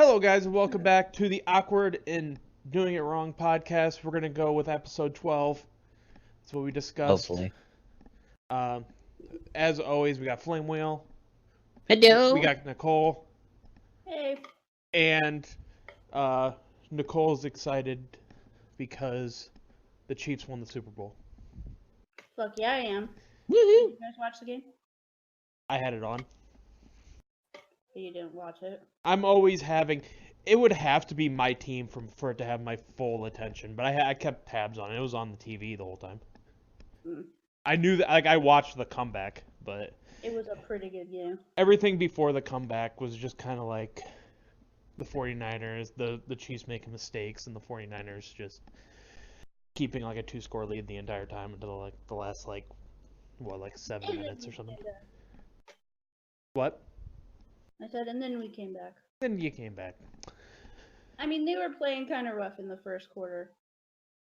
Hello, guys, and welcome back to the Awkward and Doing It Wrong podcast. We're going to go with episode 12. That's what we discussed. Hopefully. Um, as always, we got Flamewheel. Hello. We got Nickole. Hey. And Nicole's excited because the Chiefs won the Super Bowl. Fuck yeah, I am. Woohoo. Did you guys watch the game? I had it on. But you didn't watch it. I'm always having... It would have to be my team for it to have my full attention, but I kept tabs on it. It was on the TV the whole time. Mm. I knew that, I watched the comeback, but... It was a pretty good game. Everything before the comeback was just kind of like the 49ers, the Chiefs making mistakes, and the 49ers just keeping like a 2-score lead the entire time until like the last 7 minutes or something. What? I said, and then we came back. Then you came back. I mean, they were playing kind of rough in the first quarter.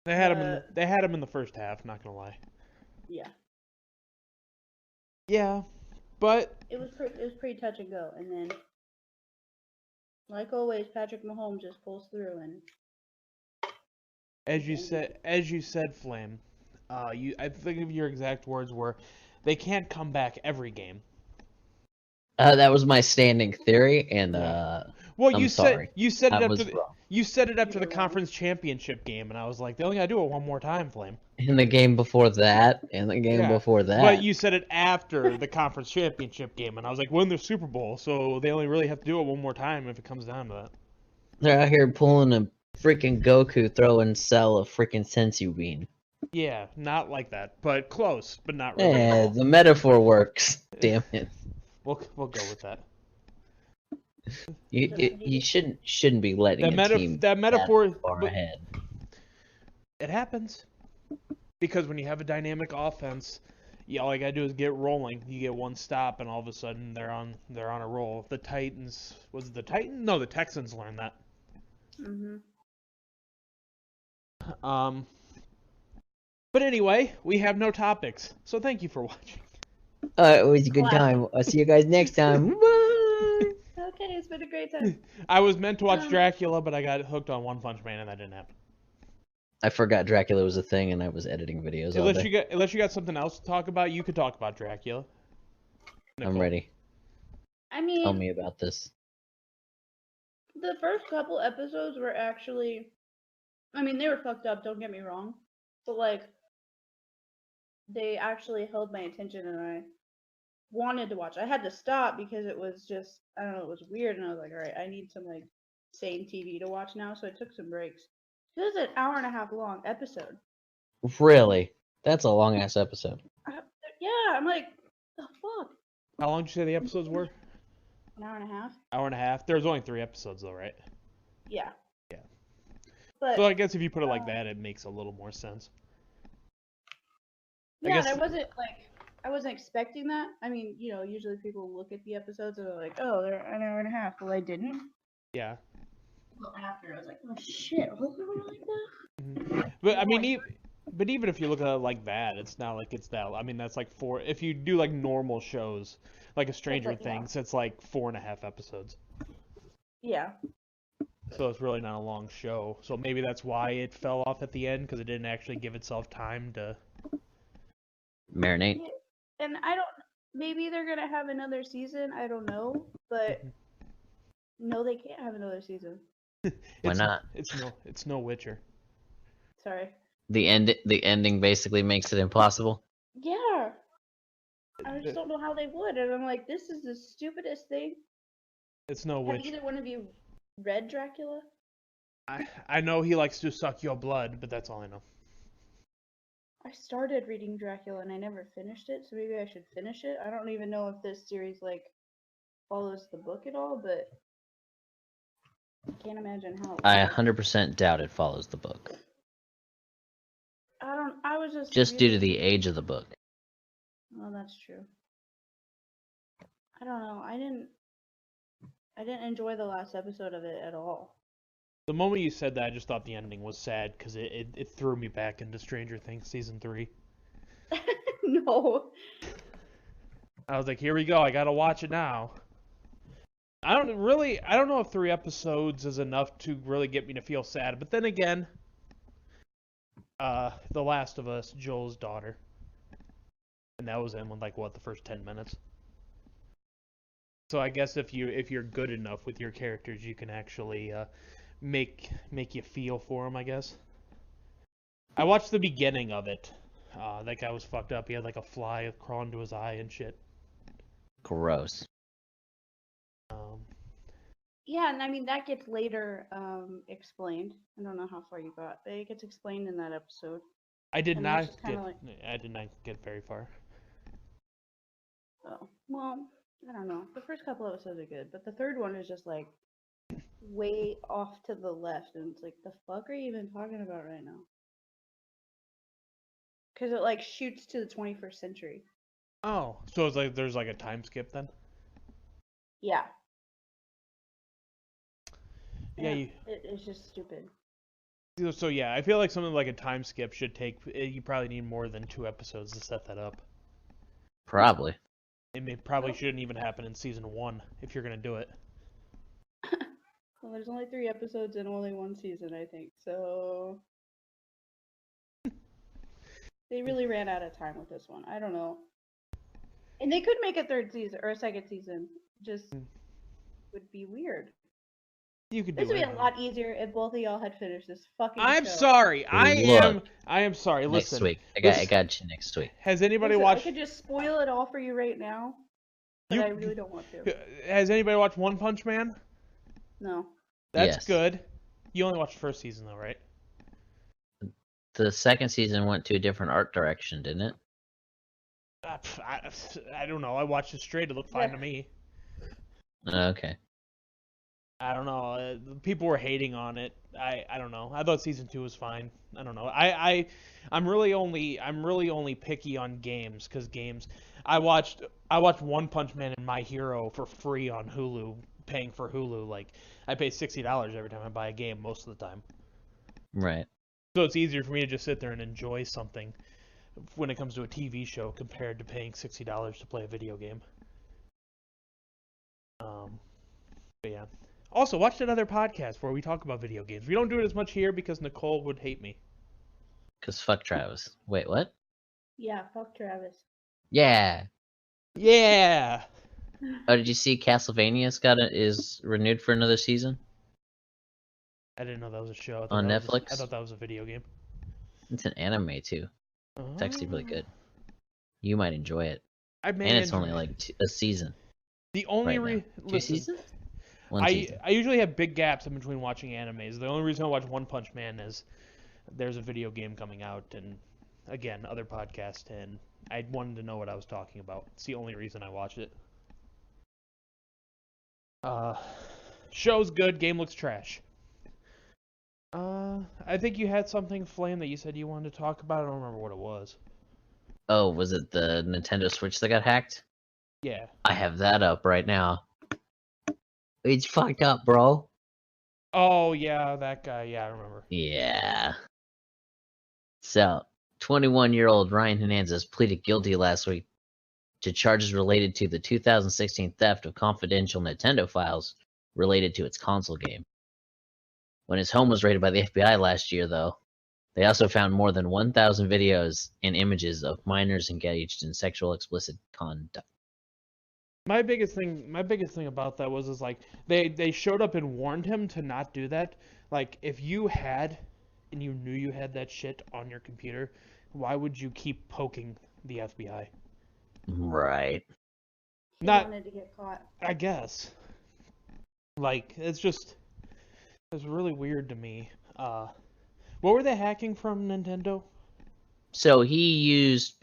They had him in the first half. Not gonna lie. Yeah. Yeah, but It was pretty touch and go, and then, like always, Patrick Mahomes just pulls through and. as you said, Flame, I think your exact words were, they can't come back every game. That was my standing theory, and Well, I'm sorry. You said it I after was wrong. you said it after the You're wrong. conference championship game, and I was like, they only gotta do it one more time, Flame. In the game before that, and the game Yeah, before that. But you said it after the conference championship game, and I was like, win the Super Bowl, so they only really have to do it one more time if it comes down to that. They're out here pulling a freaking Goku throwing Cell a freaking sensu bean. Yeah, not like that, but close, but not really. Yeah, the metaphor works. Damn it. We'll go with that. You shouldn't be letting a team That metaphor far ahead. It happens because when you have a dynamic offense, all you gotta do is get rolling. You get one stop, and all of a sudden they're on a roll. The Titans the Texans learned that. Mhm. But anyway, we have no topics, so thank you for watching. It was a good time. I'll see you guys next time. Bye. Okay, it's been a great time. I was meant to watch Dracula, but I got hooked on One Punch Man, and that didn't happen. I forgot Dracula was a thing, and I was editing videos all day. Unless you got something else to talk about, you could talk about Dracula. I'm Nickole. ready. I mean, Tell me about this. the first couple episodes were actually, I mean, they were fucked up, don't get me wrong, but like, they actually held my attention and I wanted to watch. I had to stop because it was just, I don't know, it was weird, and I was like, alright, I need some like sane TV to watch now, so I took some breaks. It was an hour-and-a-half long episode. Really? That's a long ass episode. Yeah, I'm like, the fuck? How long did you say the episodes were? An hour and a half? Hour and a half. There's only 3 episodes, though, right? Yeah. Yeah. But So I guess if you put it like that, it makes a little more sense. yeah, guess- and I wasn't expecting that. I mean, you know, usually people look at the episodes and they're like, oh, they're an hour and a half. Well, I didn't. Yeah. Well, after I was like, oh shit, was it like that? But I mean, but even if you look at it like that, it's not like it's that. I mean, that's like 4. If you do like normal shows, like a Stranger like, yeah. Things, it's like 4.5 episodes. Yeah. So it's really not a long show. So maybe that's why it fell off at the end, because it didn't actually give itself time to. Marinate. And I don't, maybe they're gonna have another season, I don't know, but no, they can't have another season. Why not? It's no Witcher. Sorry. The ending basically makes it impossible. Yeah. I just don't know how they would, and I'm like, this is the stupidest thing. It's no Have Witcher. either one of you read Dracula? I know he likes to suck your blood, but that's all I know. I started reading Dracula and I never finished it, so maybe I should finish it. I don't even know if this series like follows the book at all, but I can't imagine how. I 100% doubt it follows the book. I was Just due to really- the age of the book. Well, that's true. I don't know. I didn't enjoy the last episode of it at all. The moment you said that, I just thought the ending was sad, because it threw me back into Stranger Things Season 3. No. I was like, here we go, I gotta watch it now. I don't know if 3 episodes is enough to really get me to feel sad. But then again, The Last of Us, Joel's daughter, and that was in like what the first 10 minutes. So I guess if you're good enough with your characters, you can actually make you feel for them. I guess. I watched the beginning of it. That guy was fucked up. He had like a fly crawling to his eye and shit. Gross. Yeah, and I mean that gets later explained. I don't know how far you got, but it gets explained in that episode. I did And not that's kinda like- I did not get very far. Oh, well, I don't know. The first couple episodes are good, but the third one is just like way off to the left, and it's like, the fuck are you even talking about right now? Because it like shoots to the 21st century. Oh, so it's like there's like a time skip then? Yeah. Yeah, it's just stupid. So yeah, I feel like something like a time skip should take. You probably need more than 2 episodes to set that up. Probably. Probably shouldn't even happen in season 1 if you're gonna do it. Well, there's only 3 episodes and only 1 season, I think. So they really ran out of time with this one. I don't know. And they could make a 3rd season or a 2nd season. Just would be weird. You could do This would be it. a lot easier if both of y'all had finished this fucking I'm show. sorry. I am sorry. Next Listen. week. I got you next week. Has anybody Listen, watched? I could just spoil it all for you right now, but I really don't want to. Has anybody watched One Punch Man? No. That's Yes. good. You only watched the first season though, right? The 2nd season went to a different art direction, didn't it? I don't know. I watched it straight. It looked fine to me. Okay. I don't know. People were hating on it. I don't know. I thought season 2 was fine. I don't know. I'm really only picky on games because games. I watched One Punch Man and My Hero for free on Hulu, paying for Hulu. Like I pay $60 every time I buy a game most of the time. Right. So it's easier for me to just sit there and enjoy something when it comes to a TV show compared to paying $60 to play a video game. But yeah. Also, watch another podcast where we talk about video games. We don't do it as much here because Nickole would hate me. Because fuck Travis. Wait, what? Yeah, fuck Travis. Yeah. Yeah. Oh, did you see Castlevania's is renewed for another season? I didn't know that was a show. I thought On that was Netflix? I thought that was a video game. It's an anime too. It's actually really good. You might enjoy it. I may And it's enjoy only it. like a season. The only right now. 2 listen, seasons? 1 I season. usually have big gaps in between watching animes. The only reason I watch One Punch Man is there's a video game coming out, and again, other podcast, and I wanted to know what I was talking about. It's the only reason I watch it. Show's good, game looks trash. I think you had something, Flame, that you said you wanted to talk about. I don't remember what it was. Oh, was it the Nintendo Switch that got hacked? Yeah. I have that up right now. It's fucked up, bro. Oh, yeah, that guy. Yeah, I remember. Yeah. So, 21-year-old Ryan Hernandez pleaded guilty last week to charges related to the 2016 theft of confidential Nintendo files related to its console game. When his home was raided by the FBI last year, though, they also found more than 1,000 videos and images of minors engaged in sexual explicit conduct. My biggest thing about that was like they showed up and warned him to not do that. Like if you had and you knew you had that shit on your computer, why would you keep poking the FBI? Right. He Not wanted to get caught. I guess. Like it's really weird to me. What were they hacking from Nintendo? So he used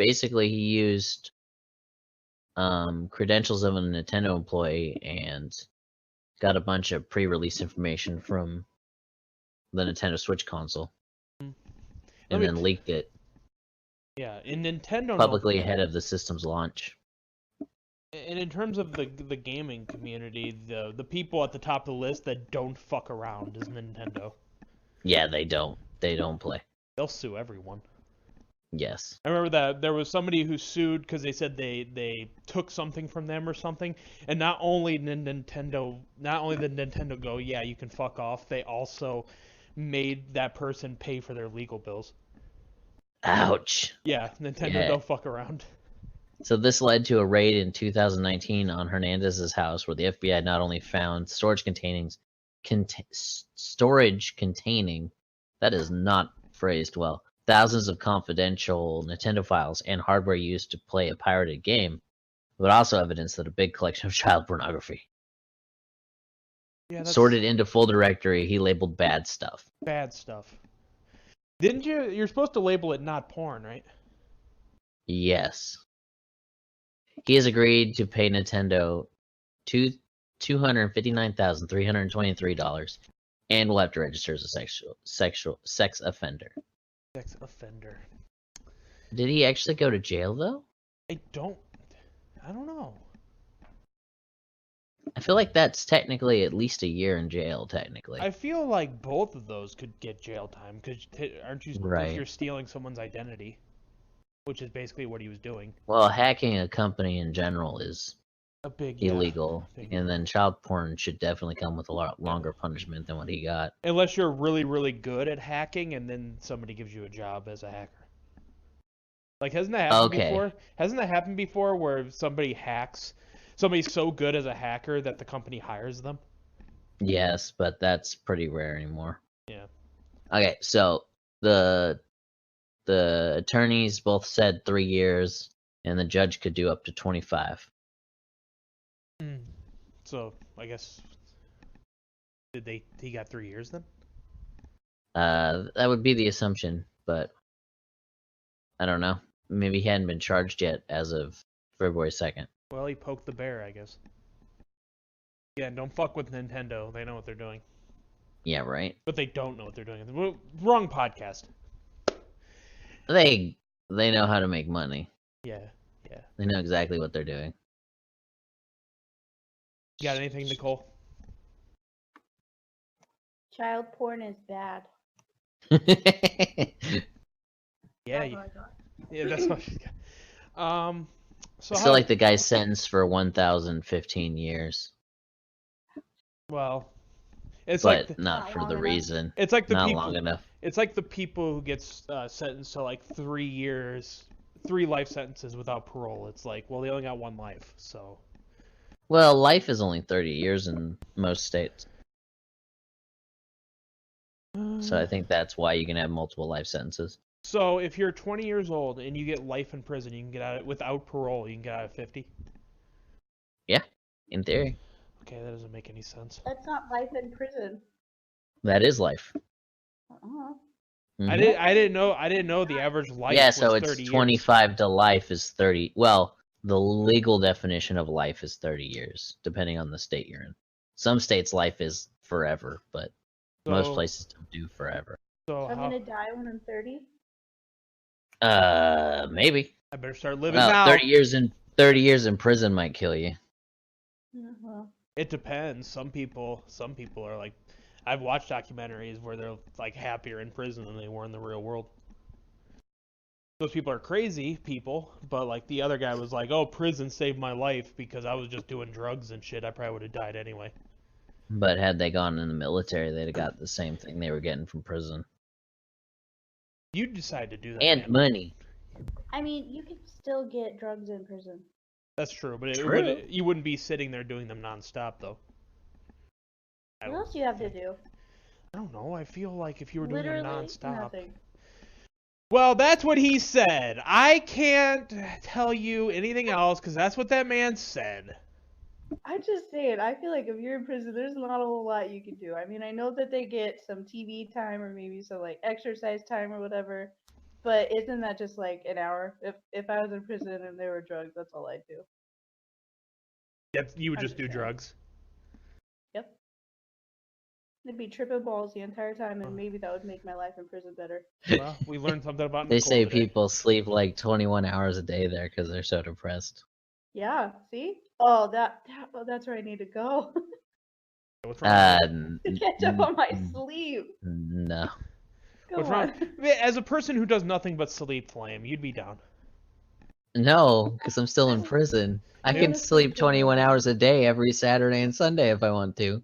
credentials of a Nintendo employee and got a bunch of pre-release information from the Nintendo Switch console, and then leaked it Yeah, in Nintendo publicly ahead of the system's launch. And in terms of the gaming community, the people at the top of the list that don't fuck around is Nintendo. Yeah, they don't play. They'll sue everyone. Yes. I remember that there was somebody who sued because they said they took something from them or something, and not only did Nintendo go, yeah, you can fuck off, they also made that person pay for their legal bills. Ouch. Yeah, Nintendo Yeah. don't fuck around. So this led to a raid in 2019 on Hernandez's house, where the FBI not only found storage containing that is not phrased well, thousands of confidential Nintendo files and hardware used to play a pirated game, but also evidence that a big collection of child pornography. Yeah, that's Sorted into full directory, he labeled bad stuff. bad stuff. Didn't you? You're supposed to label it not porn, right? Yes. He has agreed to pay Nintendo $259,323 and will have to register as a sex offender. Sex offender. Did he actually go to jail though? I don't know. I feel like that's technically at least a year in jail, technically. I feel like both of those could get jail time because aren't you? Right. If you're stealing someone's identity, which is basically what he was doing. Well, hacking a company in general is A big illegal, big- and then child porn should definitely come with a lot longer punishment than what he got. Unless you're really, really good at hacking, and then somebody gives you a job as a hacker. Like, hasn't that happened before? Hasn't that happened before where somebody's so good as a hacker that the company hires them? Yes, but that's pretty rare anymore. Yeah. Okay, so the attorneys both said 3 years, and the judge could do up to 25. So I guess he got 3 years then? That would be the assumption, but I don't know. Maybe he hadn't been charged yet as of February 2nd. Well, he poked the bear, I guess. Yeah, don't fuck with Nintendo. They know what they're doing. Yeah, right. But they don't know what they're doing. Wrong podcast. They know how to make money. Yeah. They know exactly what they're doing. You got anything, Nickole? Child porn is bad. Yeah. That's what I got. Yeah, that's what she's got. So Still like the guy's sentenced for 1,015 years, well, it's but like not Not for long the enough. reason. it's like the Not people. long enough. It's like the people who get sentenced to like 3 years, 3 life sentences without parole. It's like, well, they only got 1 life, so. Well, life is only 30 years in most states. So I think that's why you can have multiple life sentences. So if you're 20 years old and you get life in prison, you can get out without parole. You can get out at 50. In theory, Okay, that doesn't make any sense. That's not life in prison. that is life. Uh-uh. Mhm. I didn't know the average life Yeah, was so 30 it's years. 25 to life is 30. Well, the legal definition of life is 30 years, depending on the state you're in. Some states life is forever, but most So- places don't do forever. So I'm how, gonna die when I'm 30. Maybe. I better start living Well, now. 30 years in prison might kill you. Well, It depends. Some people are like, I've watched documentaries where they're like happier in prison than they were in the real world. Those people are crazy people, but like the other guy was like, "Oh, prison saved my life because I was just doing drugs and shit. I probably would have died anyway." But had they gone in the military, they'd have got the same thing they were getting from prison. You decide to do that, And man. money. I mean, you can still get drugs in prison. That's true, but True. you wouldn't be sitting there doing them nonstop, though. I What don't- else do you have to do? I don't know. I feel like if you were doing them Literally nonstop. nothing. Well, that's what he said. I can't tell you anything else because that's what that man said. I'm just saying, I feel like if you're in prison, there's not a whole lot you can do. I mean, I know that they get some TV time or maybe some like exercise time or whatever, but isn't that just like an hour? If I was in prison and there were drugs, that's all I'd do. You would just do Understand. drugs. Yep. They'd be tripping balls the entire time, and maybe that would make my life in prison better. Well, we learned something about They Nickole say today. people sleep like 21 hours a day there because they're so depressed. Yeah. See? Oh, that's where I need to go What's wrong with that? N- to catch up on my n- sleep. No. Come What's wrong? on. As a person who does nothing but sleep, Flame, you'd be down. No, because I'm still in prison. I I can wanna sleep sleep 21 21 hours a day every Saturday and Sunday if I want to,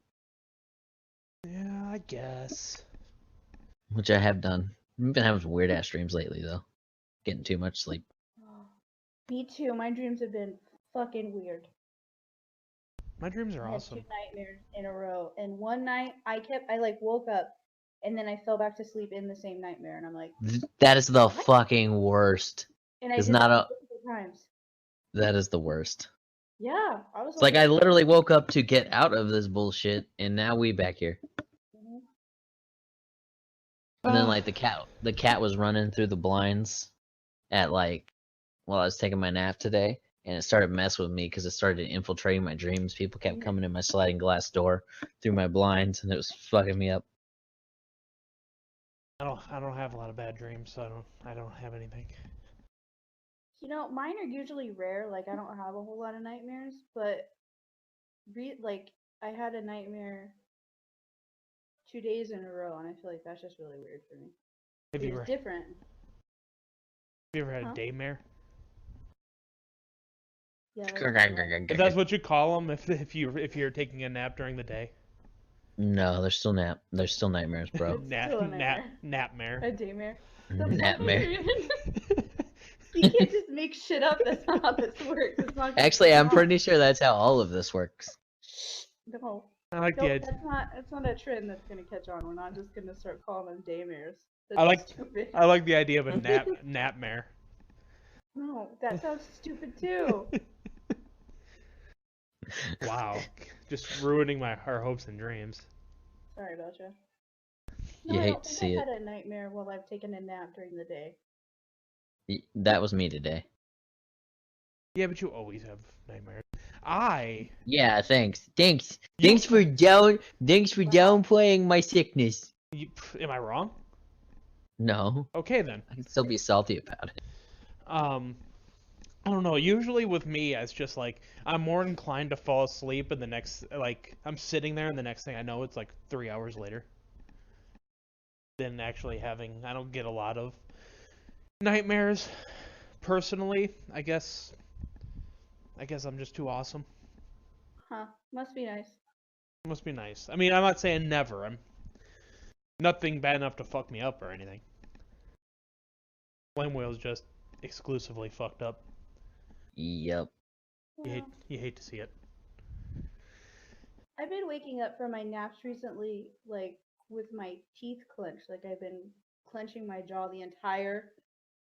Yeah, I guess. which I have done. I've been having some weird ass dreams lately, though. Getting too much sleep. Me too. My dreams have been fucking weird. My dreams are I had awesome. 2 nightmares in a row, and one night I like woke up, and then I fell back to sleep in the same nightmare, and I'm like, That is the what? fucking worst. And I It's did not that a. multiple times. That is the worst. Yeah, I was It's like like, I literally woke up to get out of this bullshit, and now we back here. mhm. And then like the cat was running through the blinds at like while I was taking my nap today, and it started messing with me because it started infiltrating my dreams. People kept coming in my sliding glass door through my blinds, and it was fucking me up. I don't have a lot of bad dreams, so I don't have anything. Mine are usually rare. Like I don't have a whole lot of nightmares, but like I had a nightmare 2 days in a row, and I feel like that's just really weird for me. Have It you was ever different. had Huh? a daymare? Yeah, like what? If that's what you call them, if you're taking a nap during the day. No, there's still nightmares, bro. It's still a nightmare. Napmare. A daymare. The fuck are Nightmare. you even? You can't just make shit up. That's not how this works. It's not gonna Actually, catch I'm on. pretty sure that's how all of this works. No. I like the Nope, idea. that's not a trend that's gonna catch on. We're not just gonna start calling them daymares. I That's like stupid. I like the idea of a napmare. No, that sounds stupid too. Wow, just ruining our hopes and dreams. Sorry about you. You No, I hate don't to think see I've it. had a nightmare while I've taken a nap during the day. That was me today. Yeah, but you always have nightmares. Yeah, thanks. Thanks. You- Thanks for downplaying my sickness. Am I wrong? No, Okay then. I can still be salty about it. I don't know. Usually with me, it's just like I'm more inclined to fall asleep, and the next I'm sitting there, and the next thing I know, it's like 3 hours later. Than actually having. I don't get a lot of nightmares, personally. I guess I'm just too awesome. Huh. Must be nice. It must be nice. I mean, I'm not saying never. I'm nothing bad enough to fuck me up or anything. Flamewheel's just exclusively fucked up. Yep. Well, You hate to see it. I've been waking up from my naps recently, like with my teeth clenched. Like I've been clenching my jaw the entire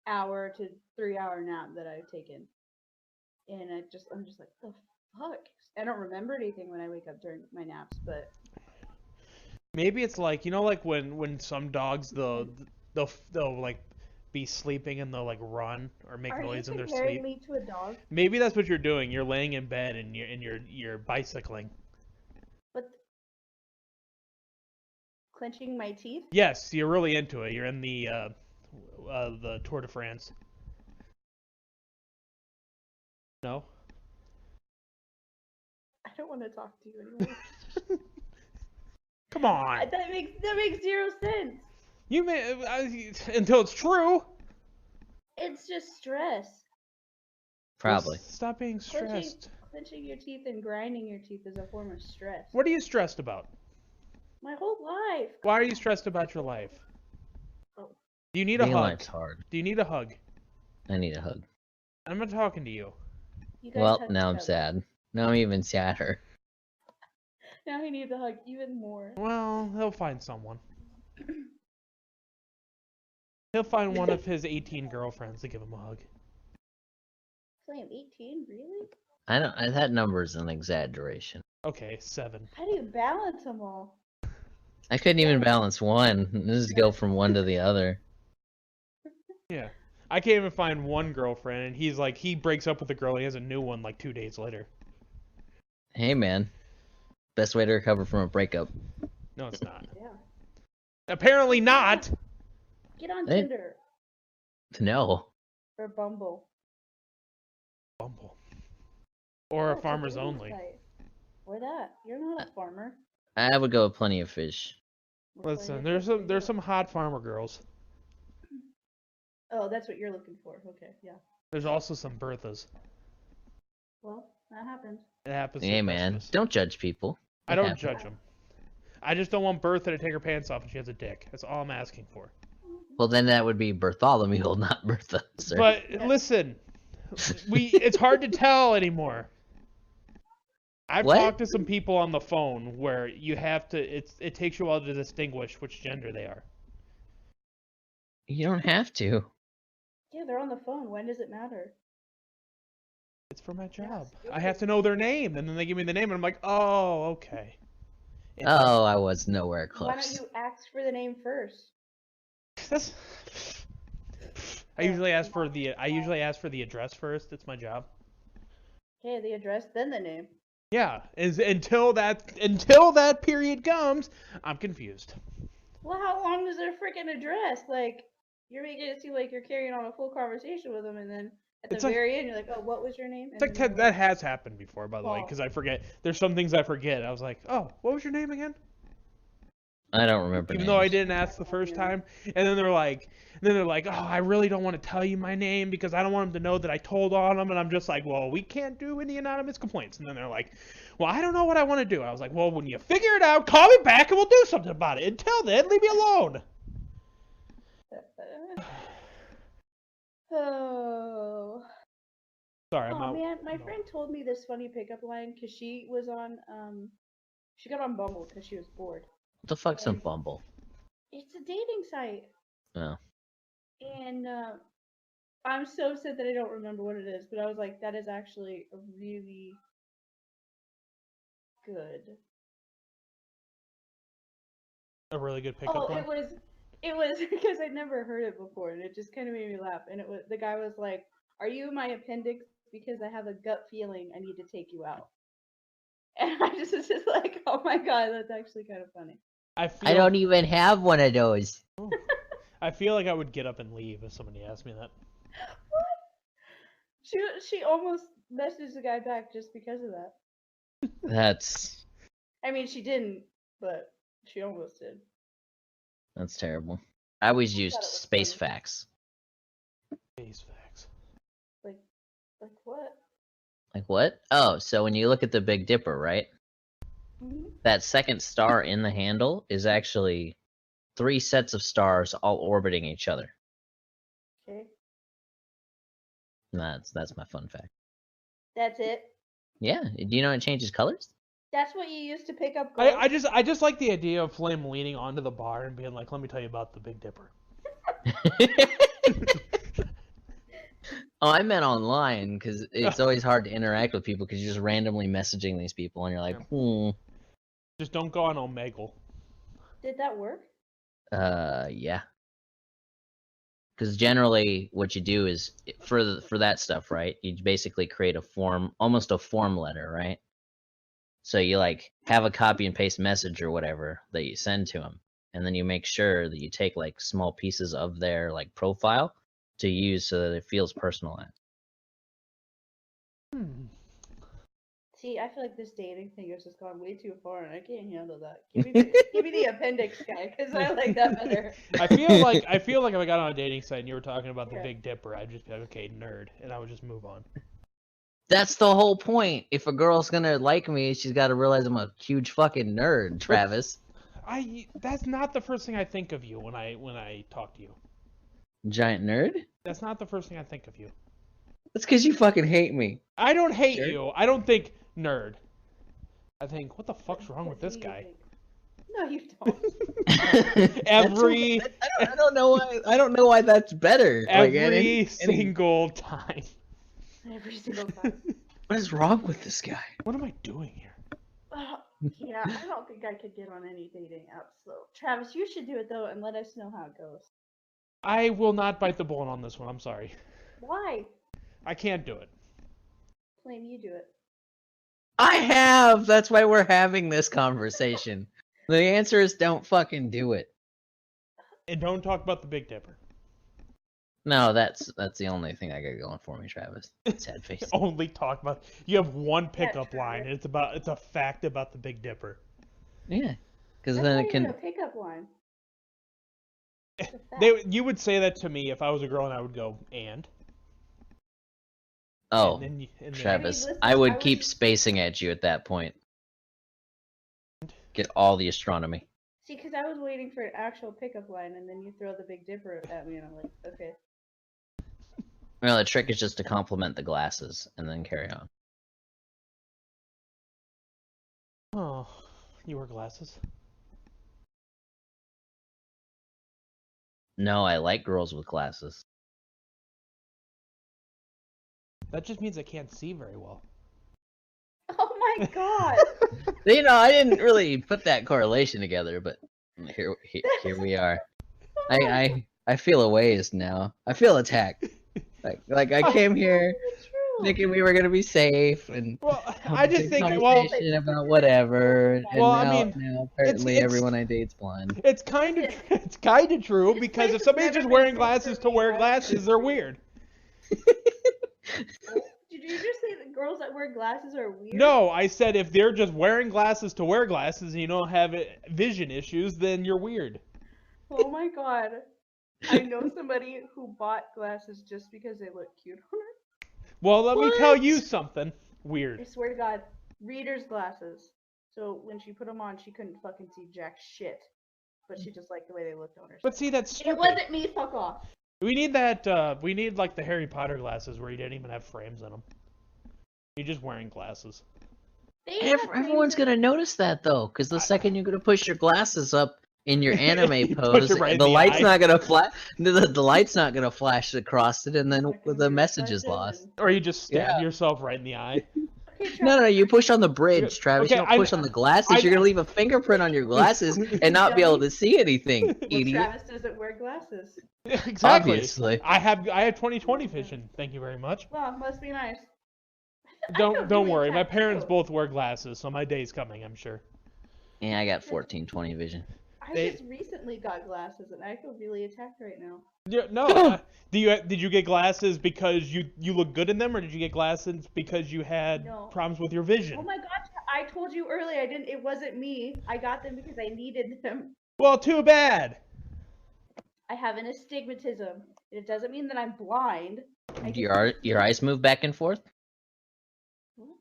hour to 3 hour nap that I've taken, and I'm just like, the fuck. I don't remember anything when I wake up during my naps, but Maybe it's like like when some dogs they'll like be sleeping and they'll like run or make are you noise in their comparing sleep. me to a dog? Maybe that's what you're doing. You're laying in bed and you're bicycling. But clenching my teeth? Yes, you're really into it. You're in the Tour de France. No? I don't want to talk to you anymore. Come on. That makes zero sense. You may until it's true. It's just stress. Probably. Stop being stressed. Clenching your teeth and grinding your teeth is a form of stress. What are you stressed about? My whole life. Why are you stressed about your life? Oh. Do you need Being a hug? life's hard. Do you need a hug? I need a hug. I'm not talking to you. You guys Well, hug now each I'm other. sad. Now I'm even sadder. Now he needs a hug even more. Well, he'll find someone. He'll find one of his 18 girlfriends to give him a hug. Flame, 18? Really? I don't. That number is an exaggeration. Okay, 7. How do you balance them all? I couldn't even balance one. Just go from one to the other. Yeah. I can't even find one girlfriend, and he's like, he breaks up with a girl, and he has a new one like 2 days later. Hey, man. Best way to recover from a breakup. No, it's not. Yeah. Apparently not! Get on Hey. Tinder No. or Bumble. Bumble. Or Yeah, a it's Farmers dating Only. site. Or that. You're not a farmer. I would go with Plenty of Fish. What Listen, are you there's some hot farmer girls. Oh, that's what you're looking for. Okay, yeah. There's also some Berthas. Well, that happens. It happens. Hey, to the best man, of us. don't judge people. I It don't happens. judge them. I just don't want Bertha to take her pants off and she has a dick. That's all I'm asking for. Well, then that would be Bartholomew, not Bertha, sir. But listen, it's hard to tell anymore. I've What? talked to some people on the phone where you have to. It takes you a while to distinguish which gender they are. You don't have to. Yeah, they're on the phone. When does it matter? It's for my job. stupid. I have to know their name, and then they give me the name, and I'm like, oh, okay. Oh, I was nowhere Why don't close. you ask for the name first? That's. I usually ask for the address first. It's my job. Okay, the address, then the name. Yeah, until that period comes, I'm confused. Well, how long is their freaking address? Like, you're making it seem like you're carrying on a full conversation with them, and then at the It's like- very end, you're like, "Oh, what was your name?" It's like that has happened before, by the way, Oh. because I forget. There's some things I forget. I was like, oh, what was your name again? I don't remember. Even though I names. didn't ask the first time, and then they're like, oh, I really don't want to tell you my name because I don't want them to know that I told on them, and I'm just like, well, we can't do any anonymous complaints. And then they're like, well, I don't know what I want to do. I was like, well, when you figure it out, call me back and we'll do something about it. Until then, leave me alone. Oh. Sorry, I'm Oh out. man, my friend told me this funny pickup line because she was on she got on Bumble because she was bored. What the fuck's a Bumble? It's a dating site. Oh. And I'm so upset that I don't remember what it is, but I was like, that is actually a really good. A really good pickup Oh, line. it was because I'd never heard it before, and it just kind of made me laugh. And the guy was like, "Are you my appendix? Because I have a gut feeling I need to take you out." And I just was just like, "Oh my god, that's actually kind of funny." I don't even have one of those. I feel like I would get up and leave if somebody asked me that. What? She almost messaged the guy back just because of that. That's I mean, she didn't, but she almost did. terrible. I always used thought it was space funny. facts. Face facts. Like what? Like what? Oh, so when you look at the Big Dipper, right? Mm-hmm. That second star in the handle is actually 3 sets of stars all orbiting each other. Okay, That's my fun fact. that's it. Yeah. Do you know it changes colors? That's what you use to pick up girls. I just like the idea of Flame leaning onto the bar and being like, let me tell you about the Big Dipper. Oh, I meant online because it's always hard to interact with people because you're just randomly messaging these people and you're like, Just don't go on Omegle. Did that work? yeah. Because generally, what you do is for that stuff, right? You basically create a form, almost a form letter, right? So you like have a copy and paste message or whatever that you send to them, and then you make sure that you take like small pieces of their like profile to use so that it feels personalized. See, I feel like this dating thing has just gone way too far, and I can't handle that. Give me the appendix guy, because I like that better. I feel like if I got on a dating site and you were talking about the Yeah. Big Dipper, I'd just be like, okay, nerd, and I would just move on. That's the whole point. If a girl's gonna like me, she's got to realize I'm a huge fucking nerd, Travis. That's not the first thing I think of you when I talk to you. Giant nerd? That's not the first thing I think of you. That's because you fucking hate me. I don't hate Sure. you. I don't think nerd. I think, what the fuck's wrong with What this do you guy? think? No, you don't. I don't know why. I don't know why that's better. Every single time. Every single time. What is wrong with this guy? What am I doing here? Yeah, I don't think I could get on any dating apps, though. Travis, you should do it, though, and let us know how it goes. I will not bite the bullet on this one. I'm sorry. Why? I can't do it. Flame, you do it. I have. That's why we're having this conversation. The answer is don't fucking do it. And don't talk about the Big Dipper. No, that's the only thing I got going for me, Travis. Sad face. Only talk about. You have one pickup true. line, and it's a fact about the Big Dipper. Yeah, because That's then not it even a can. pickup line. you would say that to me if I was a girl, and I would go, and? Oh, and then, Travis, listen, I would I keep was- spacing at you at that point. Get all the astronomy. See, because I was waiting for an actual pickup line, and then you throw the Big Dipper at me, and I'm like, okay. Well, the trick is just to compliment the glasses and then carry on. Oh, you wear glasses? No, I like girls with glasses. That just means I can't see very well. Oh my god! You know, I didn't really put that correlation together, but here we are. I feel amazed now. I feel attacked. Like I came here thinking we were gonna be safe and Well, have I a just big think, conversation about whatever. And Well, now, I mean, now apparently it's- everyone I date's blind. it's kind of true This because place if has somebody's never just been wearing safe glasses for to me, wear right? glasses, they're weird. Did you just say that girls that wear glasses are weird? No, I said if they're just wearing glasses to wear glasses and you don't have vision issues, then you're weird. Oh my god. I know somebody who bought glasses just because they look cute on her. Well, let me tell What? you something I weird. swear to God, reader's glasses. So when she put them on, she couldn't fucking see jack shit. But she just liked the way they looked on her. But see, that's It stupid. wasn't me, fuck off. We need that. We need like the Harry Potter glasses where you didn't even have frames in them. You're just wearing glasses. They have Everyone's things gonna notice that though, because the second you're gonna push your glasses up in your anime You push pose, it right in the the light's eye. not gonna flash. The light's not gonna flash across it, and then that can the be message is reflective lost. and- Or you just stab Yeah. yourself right in the eye. Okay, No, you push on the bridge, Okay, Travis. okay, You don't push on the glasses. You're gonna leave a fingerprint on your glasses and not be able to see anything, Well, idiot. Travis doesn't wear glasses. Exactly. Obviously. I have 20/20 vision. Thank you very much. Well, must be nice. I Don't feel don't really worry. My attacked, parents too. both wear glasses, so my day's coming. I'm sure. Yeah, I got 14/20 vision. I They- just recently got glasses, and I feel really attacked right now. Yeah, no. Did you get glasses because you look good in them, or did you get glasses because you had No. problems with your vision? Oh my god, I told you earlier I didn't. It wasn't me. I got them because I needed them. Well, too bad. I have an astigmatism. It doesn't mean that I'm blind. I Do just- your eyes move back and forth? What?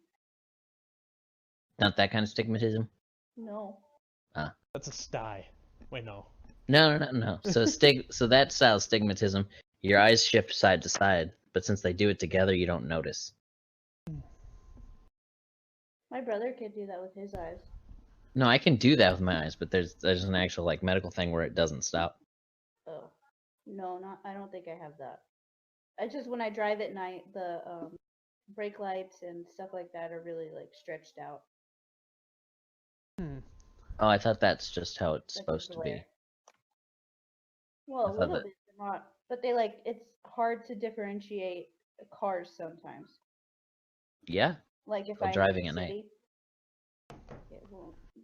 Not that kind of stigmatism. No. That's a sty. Wait, no. No. So so that style of stigmatism, your eyes shift side to side, but since they do it together, you don't notice. My brother could do that with his eyes. No, I can do that with my eyes, but there's an actual like medical thing where it doesn't stop. Oh. No, not. I don't think I have that. I just when I drive at night, the brake lights and stuff like that are really like stretched out. Oh, I thought that's just how it's That's supposed to be. glare. Well, I a thought little that- bit, but not. But they like it's hard to differentiate cars sometimes. Yeah. Like if While I'm driving in the at night. city. Yeah, well, do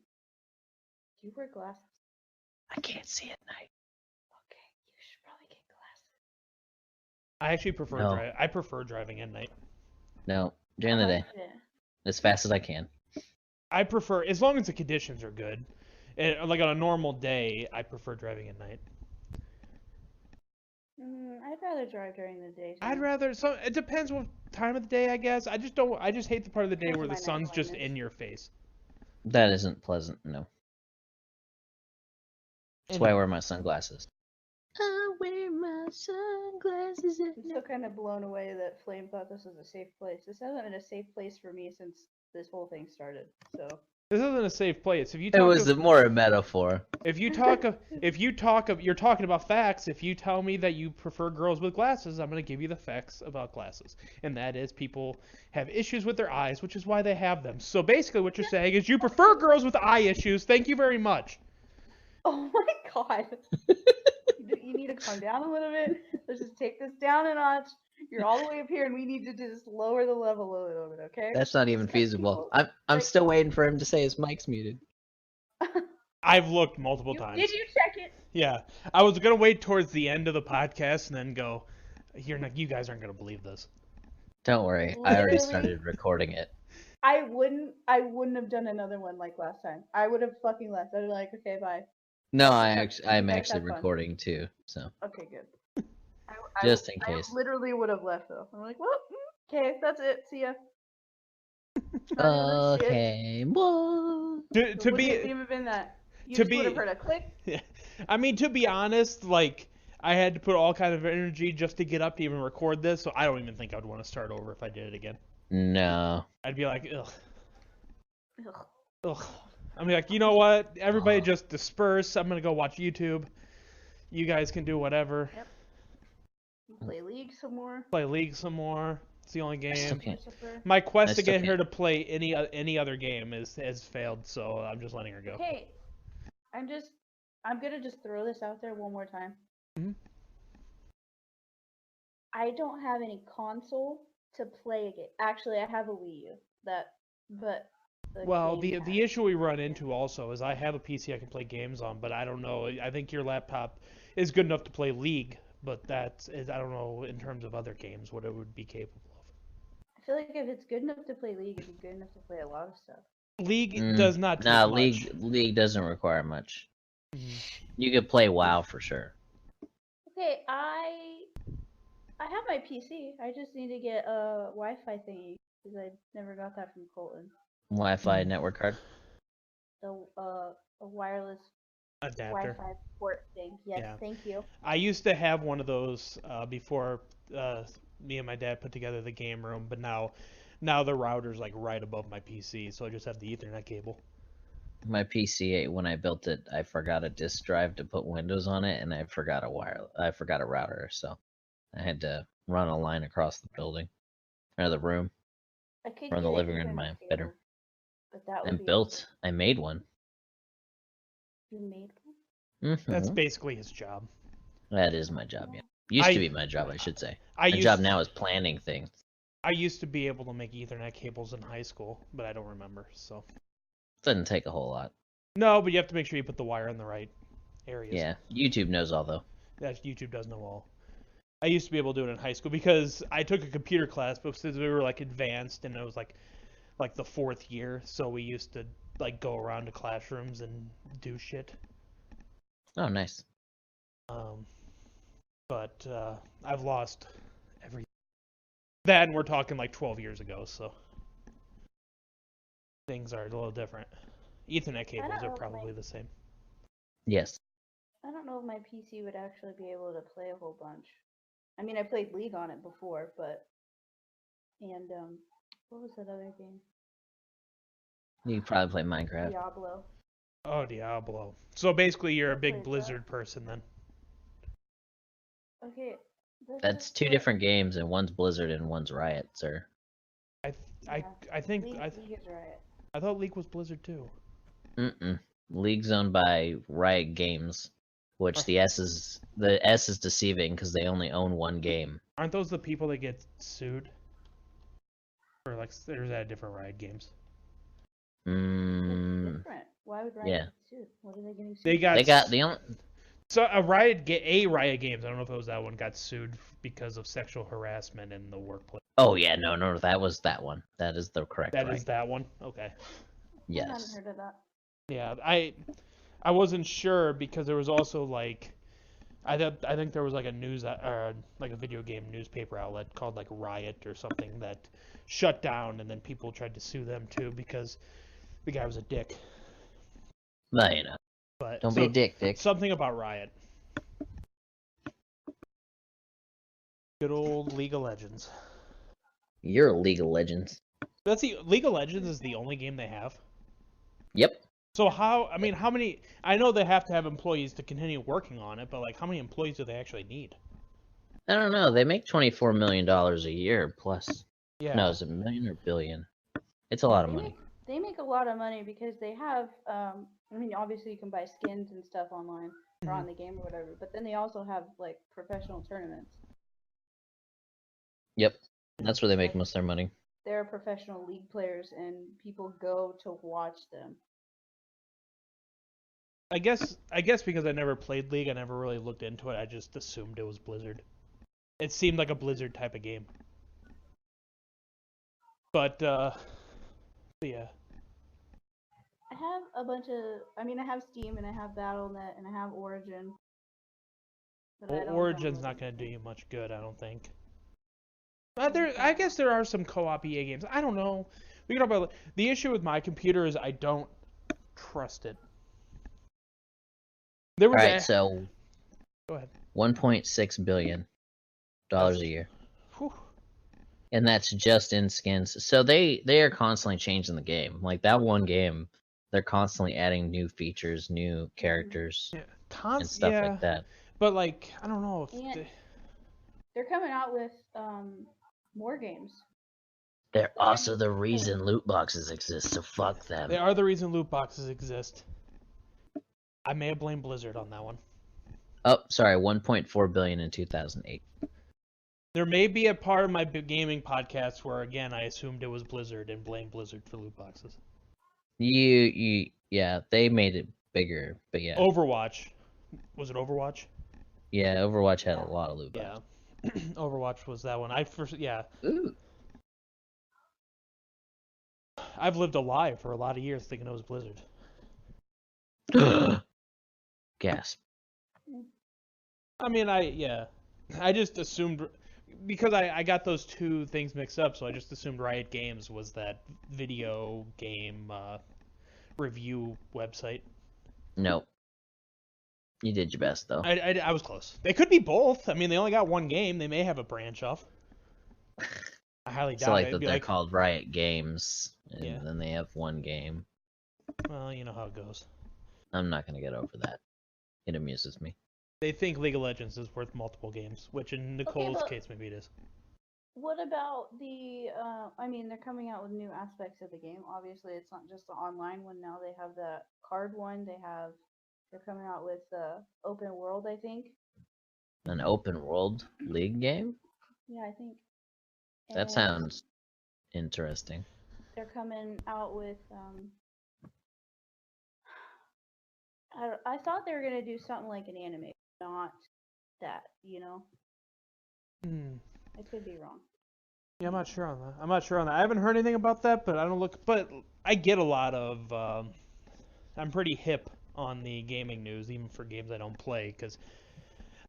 you wear glasses? I can't see at night. Okay, you should probably get glasses. I actually prefer No. I prefer driving at night. No, during the day, as fast as I can. I prefer as long as the conditions are good. Like on a normal day, I prefer driving at night. I'd rather drive during the day. I'd rather it depends what time of the day, I guess. I just hate the part of the day Because where of the my sun's just night-blindness. in your face. That isn't pleasant. No. That's why I wear my sunglasses. I wear my sunglasses at I'm still kind of blown away that Flame thought this was a safe place. This hasn't been a safe place for me since this whole thing started. So This isn't a safe place. If you It talk was more a metaphor. you're talking about facts. If you tell me that you prefer girls with glasses, I'm going to give you the facts about glasses. And that is people have issues with their eyes, which is why they have them. So basically what you're saying is you prefer girls with eye issues. Thank you very much. oh my god, you need to calm down a little bit. Let's just take this down a notch. You're all the way up here, and we need to just lower the level a little bit, okay? That's not even Respect feasible. people. I'm Like- still waiting for him to say his mic's muted. I've looked multiple times. Did you check it? Yeah. I was going to wait towards the end of the podcast and then go, you guys aren't going to believe this. Don't worry, I already Literally. started recording it. I wouldn't have done another one like last time. I would have fucking left. I'd be like, okay, bye. No, You I'm guys actually have fun. recording too, so Okay, good. just in case. I literally would have left though. I'm like, well, okay, that's it. See ya. Okay, well, To It to wouldn't be have been that. You to just would have be heard a click. I mean, to be honest, like I had to put all kind of energy just to get up to even record this, so I don't even think I'd want to start over if I did it again. no. I'd be like, ugh, Ugh. ugh. I'd be like, you know what? Everybody just disperse. I'm gonna go watch YouTube. You guys can do whatever. Yep. Play League some more. Play League some more. It's the only I still game. can't. Christopher. My quest I to still get her can't. to play any other game has failed, so I'm just letting her go. Okay, I'm gonna just throw this out there one more time. Mhm. I don't have any console to play a game. Actually, I have a Wii U. But Well, game the issue we run into also is I have a PC I can play games on, but I don't know. I think your laptop is good enough to play League, but I don't know in terms of other games what it would be capable of. I feel like if it's good enough to play League, it'd be good enough to play a lot of stuff. League does not take much. League doesn't require much. Mhm. You could play WoW for sure. Okay, I have my PC. I just need to get a Wi-Fi thingy because I never got that from Colton. Wi-Fi network card. The a wireless Adapter. Wi-Fi port thing. Yes, Yeah. thank you. I used to have one of those before me and my dad put together the game room, but now the router's like right above my PC, so I just have the Ethernet cable. My PC, when I built it, I forgot a disk drive to put Windows on it, and I forgot a router, so I had to run a line across the building or the room I could from get the an living room to Ethernet my cable, bedroom. but that I would be built. I made one. You made one? That's Mhm. basically his job. That is my job. Yeah, used to be my job, I should say. I My job now is planning things. I used to be able to make Ethernet cables in high school, but I don't remember. So Doesn't take a whole lot. no, but you have to make sure you put the wire in the right areas. Yeah, YouTube knows all though. That YouTube does know all. I used to be able to do it in high school because I took a computer class, but since we were like advanced and it was like the fourth year, so we used to like go around to classrooms and do shit. Oh, nice. But I've lost everything. That, and we're talking like 12 years ago, so things are a little different. Ethernet cables are probably the same. Yes. I don't know if my PC would actually be able to play a whole bunch. I mean, I played League on it before, but what was that other game? You could probably play Minecraft. Diablo. Oh, Diablo. So basically, you're a I big played Blizzard person then. Okay. That's two different games, and one's Blizzard and one's Riot, sir. I think League is Riot. I thought League was Blizzard too. League's owned by Riot Games, which the S is deceiving because they only own one game. Aren't those the people that get sued? Or like, there's that different Riot Games. It's different. Why would Riot get sued? What are they getting sued? They got the only. So a Riot Games. I don't know if it was that one got sued because of sexual harassment in the workplace. Oh yeah, no, that was that one. That is the correct. That is that one. Okay. Yes. I haven't heard of that. Yeah, I wasn't sure because there was also like, I think there was like like a video game newspaper outlet called like Riot or something that shut down, and then people tried to sue them too because the guy was a dick. Well, you know. But Don't be a dick. Something about Riot. Good old League of Legends. You're a League of Legends. That's League of Legends is the only game they have. Yep. So how many? I know they have to have employees to continue working on it, but like, how many employees do they actually need? I don't know. They make $24 million a year plus. Yeah. No, is it million or billion? It's a lot of money. They make a lot of money because they have. I mean, obviously you can buy skins and stuff online or on the game or whatever, but then they also have like professional tournaments. Yep. That's where they make most of their money. They're professional league players, and people go to watch them. I guess because I never played League, I never really looked into it. I just assumed it was Blizzard. It seemed like a Blizzard type of game. But yeah. I have a bunch of. I mean, I have Steam and I have BattleNet and I have Origin. But Well, I don't Origin's download not going to do anything. you much good, I don't think. Okay. I guess there are some co-op EA games. I don't know. We can talk about the issue with my computer is I don't trust it. There All was right, a so go ahead. $1.6 billion a year, Whew. and that's just in skins. So they are constantly changing the game. Like that one game, they're constantly adding new features, new characters, Yeah, and stuff yeah, like that. but like I don't know if And they're coming out with more games. They're Like also the every reason loot boxes exist. So fuck them. they are the reason loot boxes exist. I may have blamed Blizzard on that one. Oh, sorry, 1.4 billion in 2008. There may be a part of my gaming podcast where again I assumed it was Blizzard and blamed Blizzard for loot boxes. Yeah, they made it bigger, but yeah, Overwatch, was it Overwatch? yeah, Overwatch had a lot of loot boxes. Yeah, Overwatch was that one. Ooh. I've lived a lie for a lot of years thinking it was Blizzard. Gasp. I mean, I just assumed because I got those two things mixed up, so I just assumed Riot Games was that video game review website. Nope. You did your best though. I was close. They could be both. I mean, they only got one game. They may have a branch off. I highly So doubt like it. that It'd be they're like, called Riot Games, and Yeah. then they have one game. well, you know how it goes. I'm not gonna get over that. It amuses me. They think League of Legends is worth multiple games, which in Nicole's but- case maybe it is. What about the? I mean, they're coming out with new aspects of the game. Obviously, it's not just the online one now. They have the card one. They're coming out with the open world. I think. An open world league game? Yeah, I think. That And sounds interesting. They're coming out with. I thought they were gonna do something like an anime, not that. You know, I could be wrong. Yeah, I'm not sure on that. I haven't heard anything about that, but I don't look. But I get a lot of. I'm pretty hip on the gaming news, even for games I don't play, because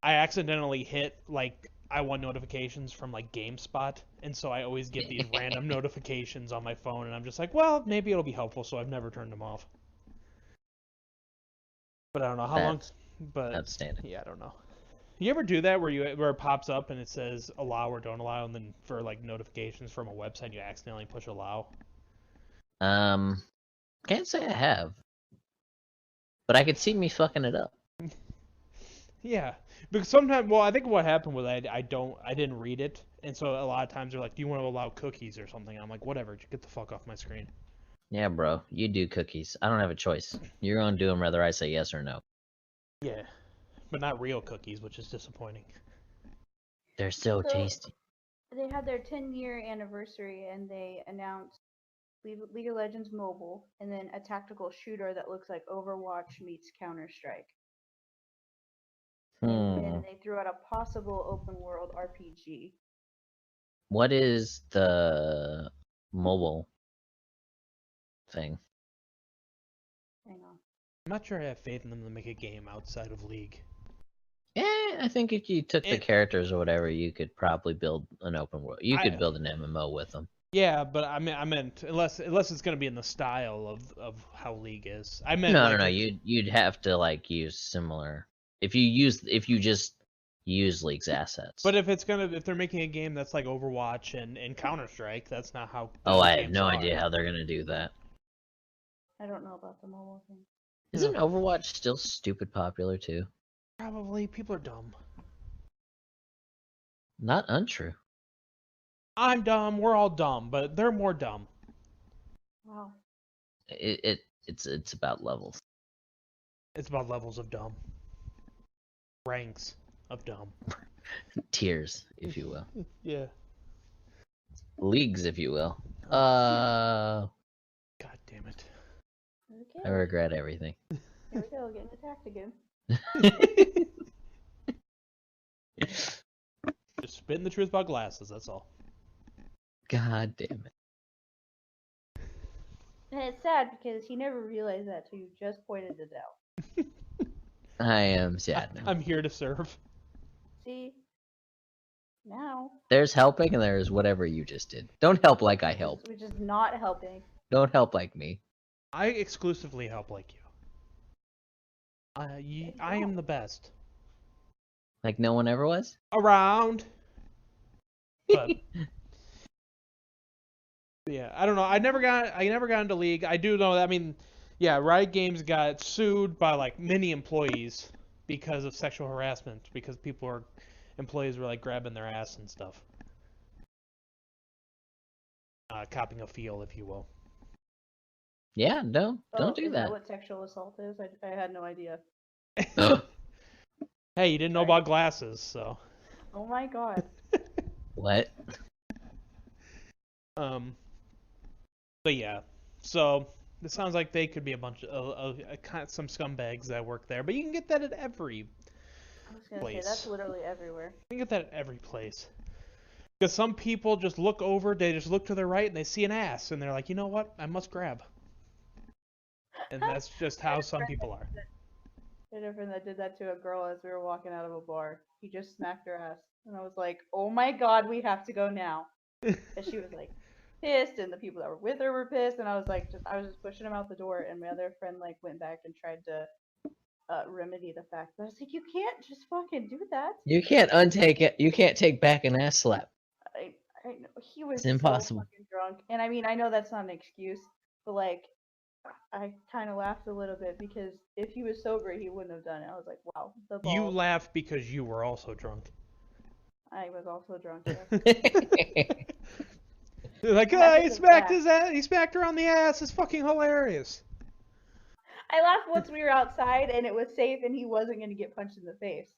I accidentally hit like I want notifications from like GameSpot, and so I always get these random notifications on my phone, and I'm just like, well, maybe it'll be helpful, so I've never turned them off. But I don't know how long. That's But outstanding. yeah, I don't know. You ever do that where it pops up and it says allow or don't allow, and then for like notifications from a website you accidentally push allow? Can't say I have, but I could see me fucking it up. Yeah, because sometimes, well, I think what happened was I didn't read it, and so a lot of times they're like, "Do you want to allow cookies or something?" And I'm like, "Whatever, just get the fuck off my screen." Yeah, bro, you do cookies. I don't have a choice. You're gonna do them whether I say yes or no. Yeah, but not real cookies, which is disappointing. They're so So- tasty. They had their 10-year anniversary, and they announced League of Legends Mobile, and then a tactical shooter that looks like Overwatch meets Counter Strike. And then they threw out a possible open world RPG. What is the mobile thing? Hang on. I'm not sure I have faith in them to make a game outside of League. Yeah, I think if you took the It- characters or whatever, you could probably build an open world. You could build an MMO with them. Yeah, but I meant unless it's gonna be in the style of how League is. I meant No, like no. You'd have to like use similar. If you just use League's assets. But if they're making a game that's like Overwatch and Counter Strike, that's not how. Oh, those I have games no are. idea how they're gonna do that. I don't know about the mobile thing. Isn't Overwatch still stupid popular too? Probably people are dumb. Not untrue. I'm dumb. We're all dumb, but they're more dumb. Wow. It's about levels. It's about levels of dumb. Ranks of dumb. Tiers, if you will. Yeah. Leagues, if you will. God damn it. Okay. I regret everything. Here we go, getting attacked again. Just spitting the truth about glasses. That's all. God damn it. And it's sad because he never realized that till you just pointed it out. I am sad now. I'm here to serve. See? Now. There's helping and there's whatever you just did. Don't help like I helped. Which is not helping. Don't help like me. I exclusively help like you. I am the best. Like no one ever was? Around. But yeah, I don't know. I never got into League. I do know that. I mean, yeah, Riot Games got sued by like many employees because of sexual harassment because employees were like grabbing their ass and stuff. Copping a feel, if you will. Yeah, don't do Is that. what sexual assault is? I had no idea. Hey, you didn't know about glasses, so. Oh my god. What? But yeah, so it sounds like they could be a bunch of some scumbags that work there, but you can get that at every I was gonna place. say that's literally everywhere. You can get that at every place. Because some people just look over, they just look to their right, and they see an ass, and they're like, you know what, I must grab. And that's just how some people are. I had a friend that did that to a girl as we were walking out of a bar. He just smacked her ass, and I was like, "Oh my god, we have to go now." And she was like pissed, and the people that were with her were pissed, and I was just pushing him out the door, and my other friend like went back and tried to remedy the fact. But I was like, "You can't just fucking do that." You can't untake it. You can't take back an ass slap. I know he was It's impossible. so fucking drunk, and I mean I know that's not an excuse, but like I kind of laughed a little bit because if he was sober, he wouldn't have done it. I was like, wow, the balls. You laugh because you were also drunk. I was also drunk. Yeah. They're like, oh, he smacked his ass. He smacked her on the ass. It's fucking hilarious. I laughed once we were outside and it was safe and he wasn't going to get punched in the face.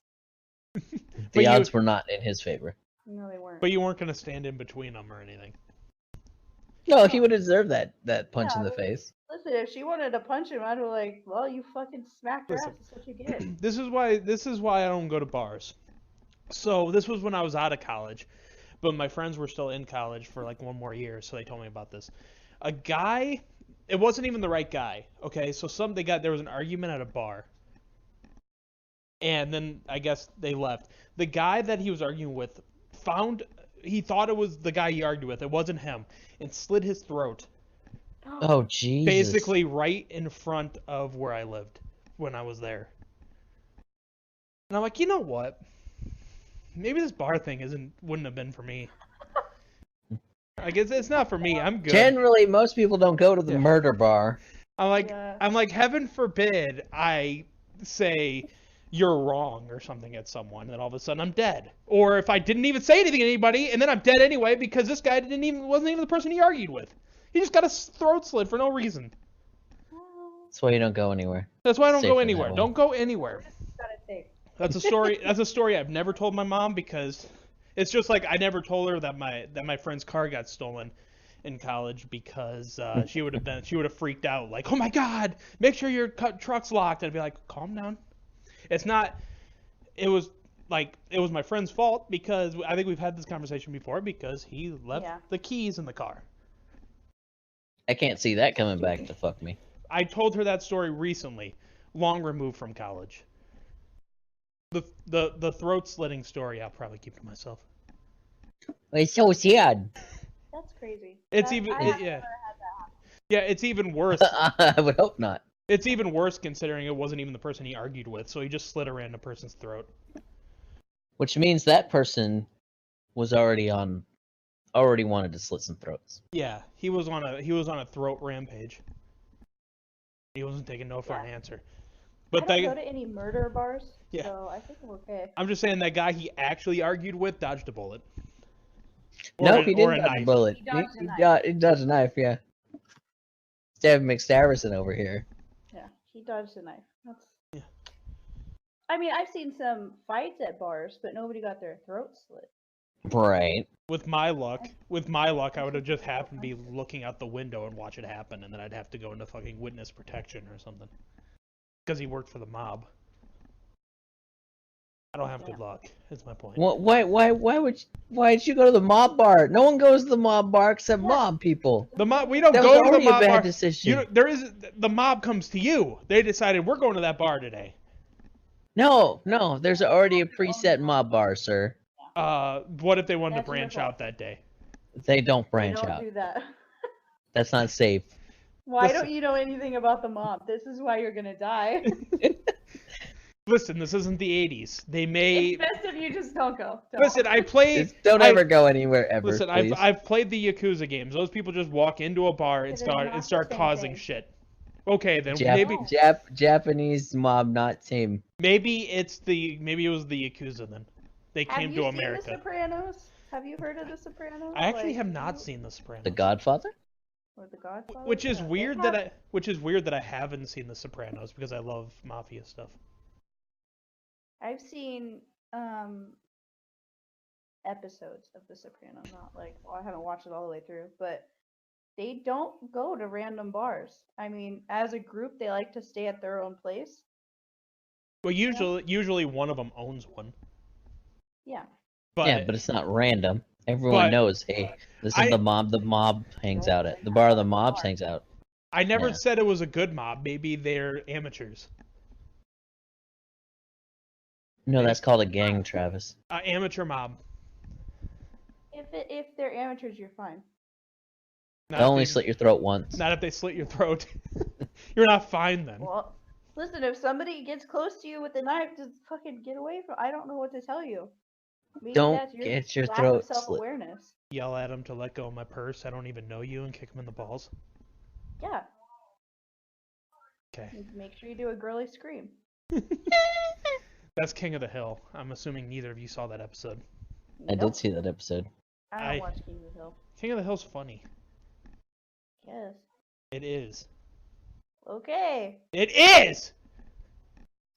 The odds were not in his favor. No, they weren't. But you weren't going to stand in between them or anything. No, he would deserve that punch in the face. Listen, if she wanted to punch him, I'd be like, well, you fucking smacked her ass. That's what you get. This is why I don't go to bars. So this was when I was out of college, but my friends were still in college for like one more year, so they told me about this. A guy, it wasn't even the right guy. Okay, so there was an argument at a bar, and then I guess they left. The guy that he was arguing with he thought it was the guy he argued with. It wasn't him, and slit his throat. Oh, Jesus. Basically right in front of where I lived when I was there. And I'm like, you know what? Maybe this bar thing wouldn't have been for me. I guess it's not for me. I'm good. Generally, most people don't go to the murder bar. I'm like, heaven forbid I say you're wrong or something at someone, and then all of a sudden I'm dead. Or if I didn't even say anything to anybody, and then I'm dead anyway because this guy wasn't even the person he argued with. He just got his throat slit for no reason. That's why you don't go anywhere. That's why I don't go anywhere. Don't go anywhere. That's a story. That's a story I've never told my mom because it's just like I never told her that my friend's car got stolen in college because she would have freaked out like, oh my god, make sure your truck's locked. I'd be like, calm down. It's not. It was my friend's fault because I think we've had this conversation before because he left the keys in the car. I can't see that coming back to fuck me. I told her that story recently, long removed from college. The throat slitting story I'll probably keep to myself. It's so sad. That's crazy. It's it's even worse. I would hope not. It's even worse considering it wasn't even the person he argued with, so he just slit a random person's throat. Which means that person was already wanted to slit some throats. Yeah, he was on a throat rampage. He wasn't taking no for an answer. But I don't go to any murder bars, so I think I'm okay. I'm just saying that guy he actually argued with dodged a bullet. No, he didn't dodge a bullet. He dodged a knife, yeah. Stab McStaverson over here. Yeah, he dodged a knife. I mean, I've seen some fights at bars, but nobody got their throat slit. Right. With my luck, I would have just happened to be looking out the window and watch it happen, and then I'd have to go into fucking witness protection or something. Because he worked for the mob. I don't have Yeah. good luck. Is my point. Why did you go to the mob bar? No one goes to the mob bar except Yeah. mob people. The mob. We don't That was go to the already a mob bad bar. decision. The mob comes to you. They decided we're going to that bar today. No, there's already a preset mob bar, sir. What if they wanted That's to branch your fault. out that day? They don't They branch don't out. do that. That's not safe. Why Listen. don't you know anything about the mob? This is why you're gonna die. Listen, this isn't the '80s. They may. It's best if you just don't go. Don't. Listen, I played. Just don't ever go anywhere ever, Listen, please. I've played the Yakuza games. Those people just walk into a bar and It is start not and the start same causing thing. shit. Okay, then Jap- Japanese mob, not same. maybe it was the Yakuza then. They Have came you to seen America. The Sopranos? Have you heard of The Sopranos? I actually Like, have not seen The Sopranos. The Godfather? Or The Godfather? Which is Yeah, they weird have- that I haven't seen The Sopranos because I love mafia stuff. I've seen episodes of The Sopranos. Not like, well, I haven't watched it all the way through, but they don't go to random bars. I mean, as a group, they like to stay at their own place. Well, usually one of them owns one. Yeah. But Yeah, but it's not random. Everyone but knows, hey, this is the mob. The mob hangs out at the bar. The mobs hangs out. I never Yeah. said it was a good mob. Maybe they're amateurs. No, that's called a gang, Travis. Amateur mob. If they're amateurs, you're fine. Not They'll if only they- slit your throat once. Not if they slit your throat. You're not fine then. Well, listen, if somebody gets close to you with a knife, just fucking get away from. I don't know what to tell you. Maybe Don't that's your get your lack throat of slit. self-awareness. Yell at him to let go of my purse. I don't even know you, and kick him in the balls. Yeah. Okay. Make sure you do a girly scream. That's King of the Hill. I'm assuming neither of you saw that episode. I Nope, did see that episode. I I- don't watch King of the Hill. King of the Hill's funny. Yes. It is. Okay. It is!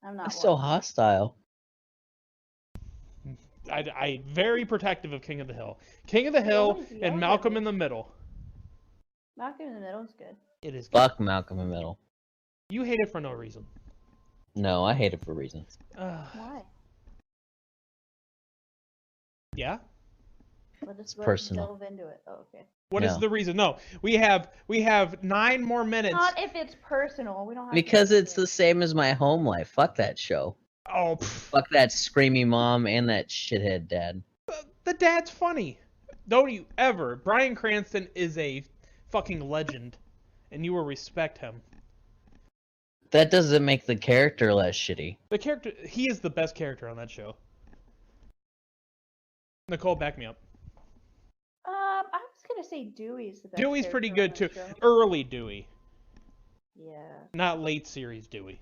I'm not. That's so watching. hostile. I very protective of King of the Hill. King of the Hill always yell and at Malcolm me. in the Middle. Malcolm in the Middle is good. It is good. Fuck Malcolm in the Middle. You hate it for no reason. No, I hate it for reasons. Why? Yeah? Let us personal. delve into it. Oh, okay. What is No. the reason? No. We have 9 more minutes. Not if it's personal. We don't have to Because get it's into the it. same as my home life. Fuck that show. Oh, Fuck that screamy mom and that shithead dad. the dad's funny. Don't you ever. Bryan Cranston is a fucking legend, and you will respect him. That doesn't make the character less shitty. The character, he is the best character on that show. Nickole, back me up. I was gonna say Dewey's the best. Dewey's pretty character good on too. that show. Early Dewey, Yeah. not late series Dewey.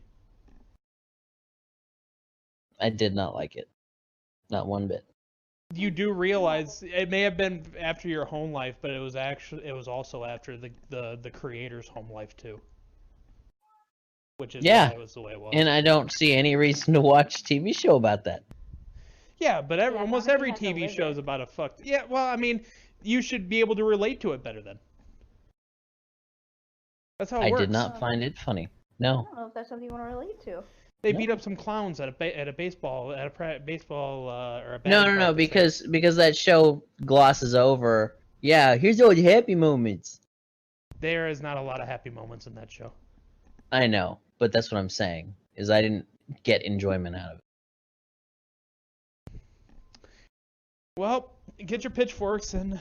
I did not like it. Not one bit. You do realize it may have been after your home life, but it was also after the creator's home life too. Which is Yeah. why it was the way it was. And I don't see any reason to watch a TV show about that. Yeah, but almost nobody every has to TV live show is it. about a fucked. Yeah, well, I mean, you should be able to relate to it better then. That's how it I works. did not find it funny. I No. don't know if that's something you want to relate to. They No. beat up some clowns at a baseball or a batting No, practice. because that show glosses over. Yeah, here's all the happy moments. There is not a lot of happy moments in that show. I know, but that's what I'm saying. Is I didn't get enjoyment out of it. Well, get your pitchforks and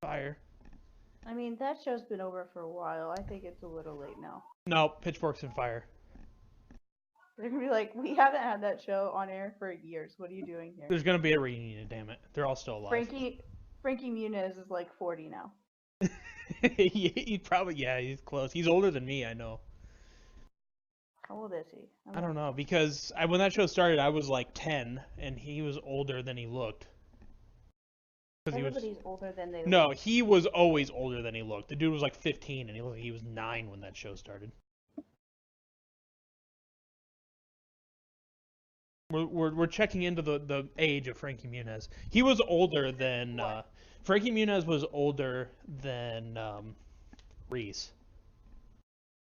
fire. I mean, that show's been over for a while. I think it's a little late now. No, pitchforks and fire. They're gonna be like, we haven't had that show on air for years. What are you doing here? There's gonna be a reunion. Damn it, they're all still alive. Frankie Muniz is like 40 now. He's probably he's close. He's older than me. I know. How old is he? I don't know because when that show started, I was like 10, and he was older than he looked. Everybody's older than they No, look. he was always older than he looked. The dude was like 15, and he looked like he was 9 when that show started. We're checking into the age of Frankie Muniz. He was older than Frankie Muniz was older than Reese.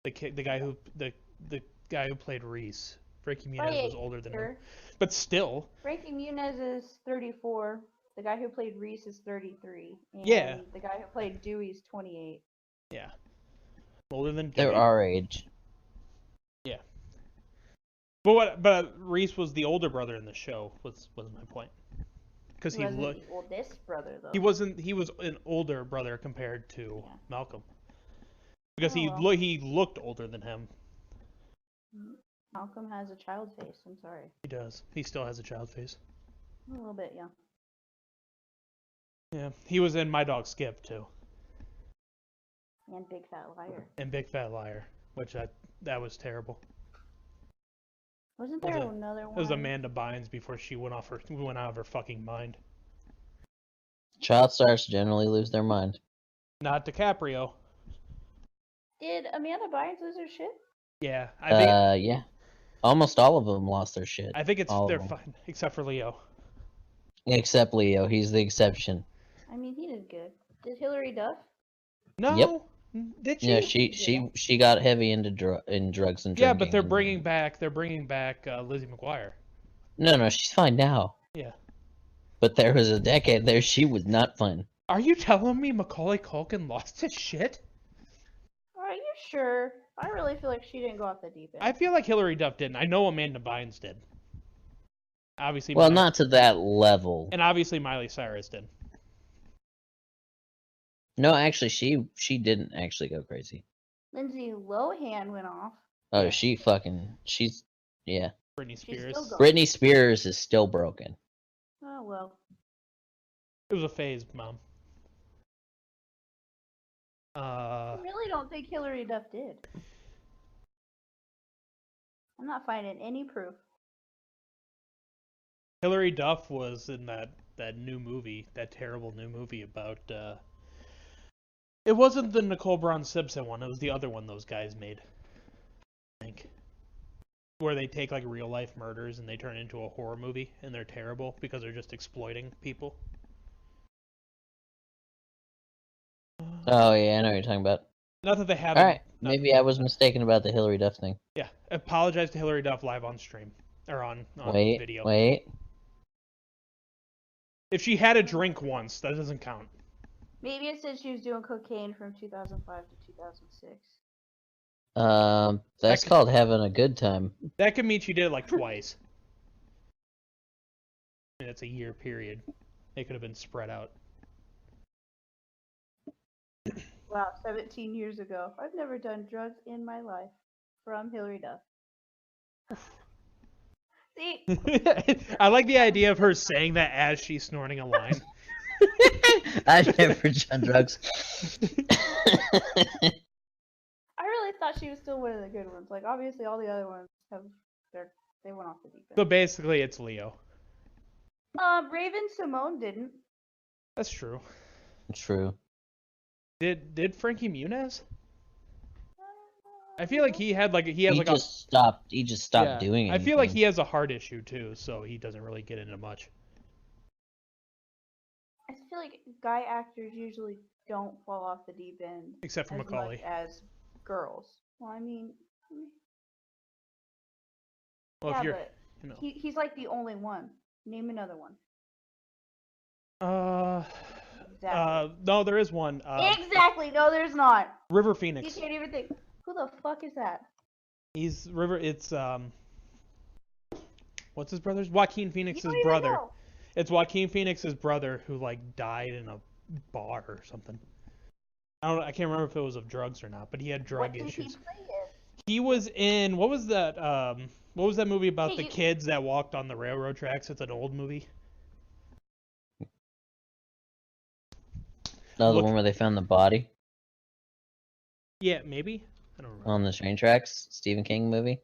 The guy who played Reese. Frankie Muniz By was a older than him. year. But still. Frankie Muniz is 34. The guy who played Reese is 33. And Yeah. the guy who played Dewey's 28. Yeah. Older than Dewey. They're our age. Yeah. But Reese was the older brother in the show. Was my point. Because He wasn't the oldest brother though. He wasn't. He was an older brother compared to Malcolm. Because Oh, he looked older than him. Malcolm has a child face. I'm sorry. He does. He still has a child face. A little bit, yeah. Yeah. He was in My Dog Skip too. And Big Fat Liar. And Big Fat Liar, which that was terrible. Wasn't there another one? It was Amanda Bynes before she went out of her fucking mind. Child stars generally lose their mind. Not DiCaprio. Did Amanda Bynes lose her shit? Yeah, I think. Yeah. Almost all of them lost their shit. I think they're them. fine, except for Leo. Except Leo, he's the exception. I mean, he did good. Did Hillary Duff? No. Yep. Did she? Yeah, she got heavy into drugs and drinking. Yeah, but they're bringing back Lizzie McGuire. No, she's fine now. Yeah. But there was a decade there she was not fun. Are you telling me Macaulay Culkin lost his shit? Are you sure? I really feel like she didn't go off the deep end. I feel like Hillary Duff didn't. I know Amanda Bynes did. Obviously. Well, not to that level. And obviously Miley Cyrus did. No, actually, she didn't actually go crazy. Lindsay Lohan went off. Oh, she's yeah. Britney Spears. She's still Britney Spears is still broken. Oh well. It was a phase, Mom. I really don't think Hillary Duff did. I'm not finding any proof. Hillary Duff was in that new movie, that terrible new movie about. It wasn't the Nicole Brown Simpson one. It was the other one those guys made. I think. Where they take like real life murders and they turn it into a horror movie, and they're terrible because they're just exploiting people. Oh yeah, I know what you're talking about. Not that they have. All right, maybe I was mistaken about the Hillary Duff thing. Yeah, apologize to Hillary Duff live on stream or on video. Wait. If she had a drink once, that doesn't count. Maybe it said she was doing cocaine from 2005 to 2006. That's called having a good time. That could mean she did it like twice. And it's a year period. It could have been spread out. Wow, 17 years ago. I've never done drugs in my life. From Hillary Duff. See? I like the idea of her saying that as she's snorting a line. I've never done drugs. I really thought she was still one of the good ones. Like, obviously, all the other ones they went off the deep end. So basically, it's Leo. Raven Simone didn't. That's true. True. Did Frankie Muniz? I feel like he just stopped doing it. I feel like he has a heart issue too, so he doesn't really get into much. I feel like guy actors usually don't fall off the deep end. Except for Macaulay. Much as girls. Well, I mean. Well, yeah, if you're, but you know. He's like the only one. Name another one. Exactly. No, there is one. Exactly. No, there's not. River Phoenix. You can't even think. Who the fuck is that? He's River. It's what's his brother's? Joaquin Phoenix's brother. Know. It's Joaquin Phoenix's brother who like died in a bar or something. I can't remember if it was of drugs or not, but he had drug issues. He was in what was that movie about the kids that walked on the railroad tracks? It's an old movie. No, the one where they found the body? Yeah, maybe. I don't remember. On the train tracks? Stephen King movie?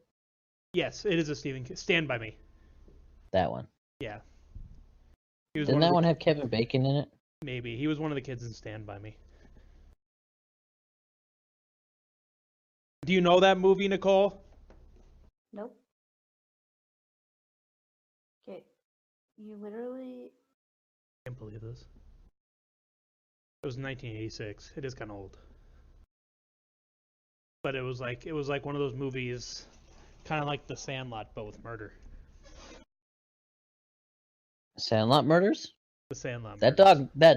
Yes, it is a Stephen King. Stand By Me. That one. Yeah. Didn't that one have Kevin Bacon in it? Maybe. He was one of the kids in Stand By Me. Do you know that movie, Nickole? Nope. Okay. You literally... I can't believe this. It was 1986. It is kind of old. But it was like one of those movies Kind of like the Sandlot, but with murder. Sandlot murders? The Sandlot. That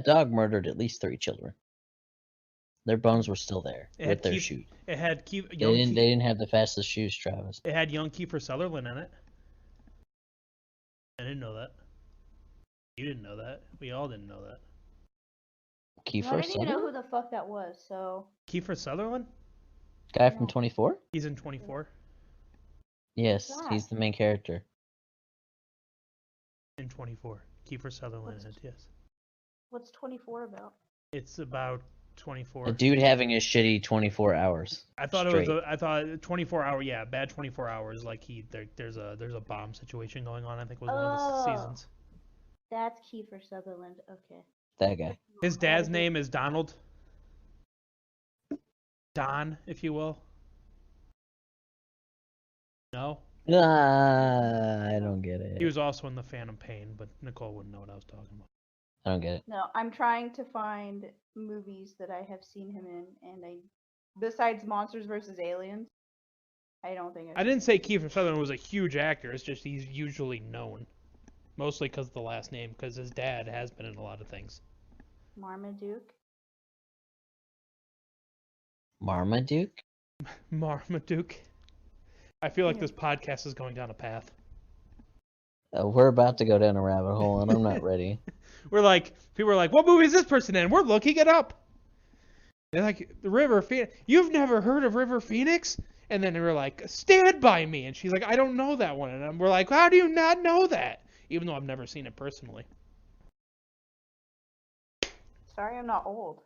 dog murdered at least 3 children. Their bones were still there with their shoes. It had They didn't have the fastest shoes, Travis. It had young Kiefer Sutherland in it. I didn't know that. You didn't know that. We all didn't know that. Kiefer I didn't Sutherland? even know who the fuck that was, so... Kiefer Sutherland? Guy from 24? He's in 24. Yes, he's the main character. In 24. Kiefer Sutherland, yes. What's 24 about? It's about 24. A dude having a shitty 24 hours. I thought straight. I thought 24 hour, yeah, bad 24 hours. Like there's a bomb situation going on. I think was one of the seasons. That's Kiefer Sutherland. Okay. That guy. His dad's name is Donald. Don, if you will. No. I don't get it. He was also in The Phantom Pain, but Nickole wouldn't know what I was talking about. I don't get it. No, I'm trying to find movies that I have seen him in, and besides Monsters vs. Aliens, I don't think I didn't say Kiefer Sutherland was a huge actor. It's just he's usually known, mostly because of the last name, because his dad has been in a lot of things. Marmaduke. Marmaduke? Marmaduke. I feel like this podcast is going down a path. We're about to go down a rabbit hole, and I'm not ready. People are like, what movie is this person in? We're looking it up. They're like, the River Phoenix. You've never heard of River Phoenix? And then they were like, Stand By Me. And she's like, I don't know that one. And we're like, how do you not know that? Even though I've never seen it personally. Sorry, I'm not old.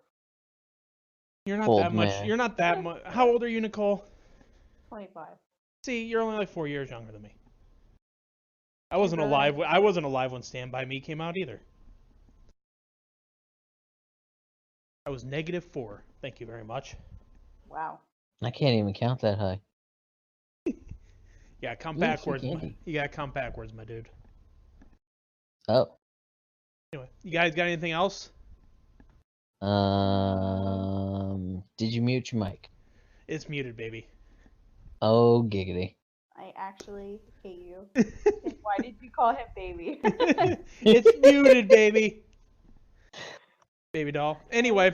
You're not Old that much. man. You're not that much. How old are you, Nickole? 25. See, you're only like 4 years younger than me. I wasn't alive when Stand By Me came out either. I was -4. Thank you very much. Wow. I can't even count that high. Yeah, count Ooh, backwards. so candy. You gotta count backwards, my dude. Oh. Anyway, you guys got anything else? Did you mute your mic? It's muted, baby. Oh, giggity. I actually hate you. Why did you call him baby? It's muted, baby. Baby doll. Anyway.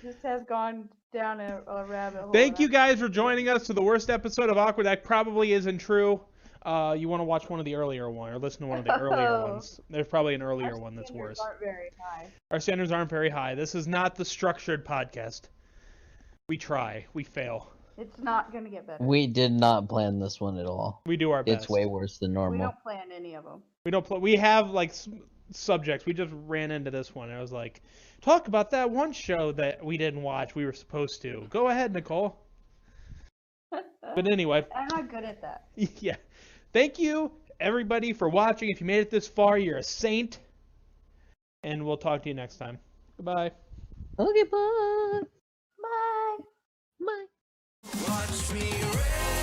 This has gone down a rabbit hole. Thank you guys for joining us to the worst episode of Awkward. That probably isn't true. You want to watch one of the earlier ones, or listen to one of the earlier ones. There's probably an earlier one that's worse. Our standards aren't very high. Our standards aren't very high. This is not the structured podcast. We try. We fail. It's not going to get better. We did not plan this one at all. We do our best. It's way worse than normal. We don't plan any of them. We don't. We have like subjects. We just ran into this one. I was like, talk about that one show that we didn't watch. We were supposed to. Go ahead, Nickole. But anyway. I'm not good at that. Yeah. Thank you, everybody, for watching. If you made it this far, you're a saint. And we'll talk to you next time. Goodbye. Okay, bye. Bye. Bye. Watch me rain.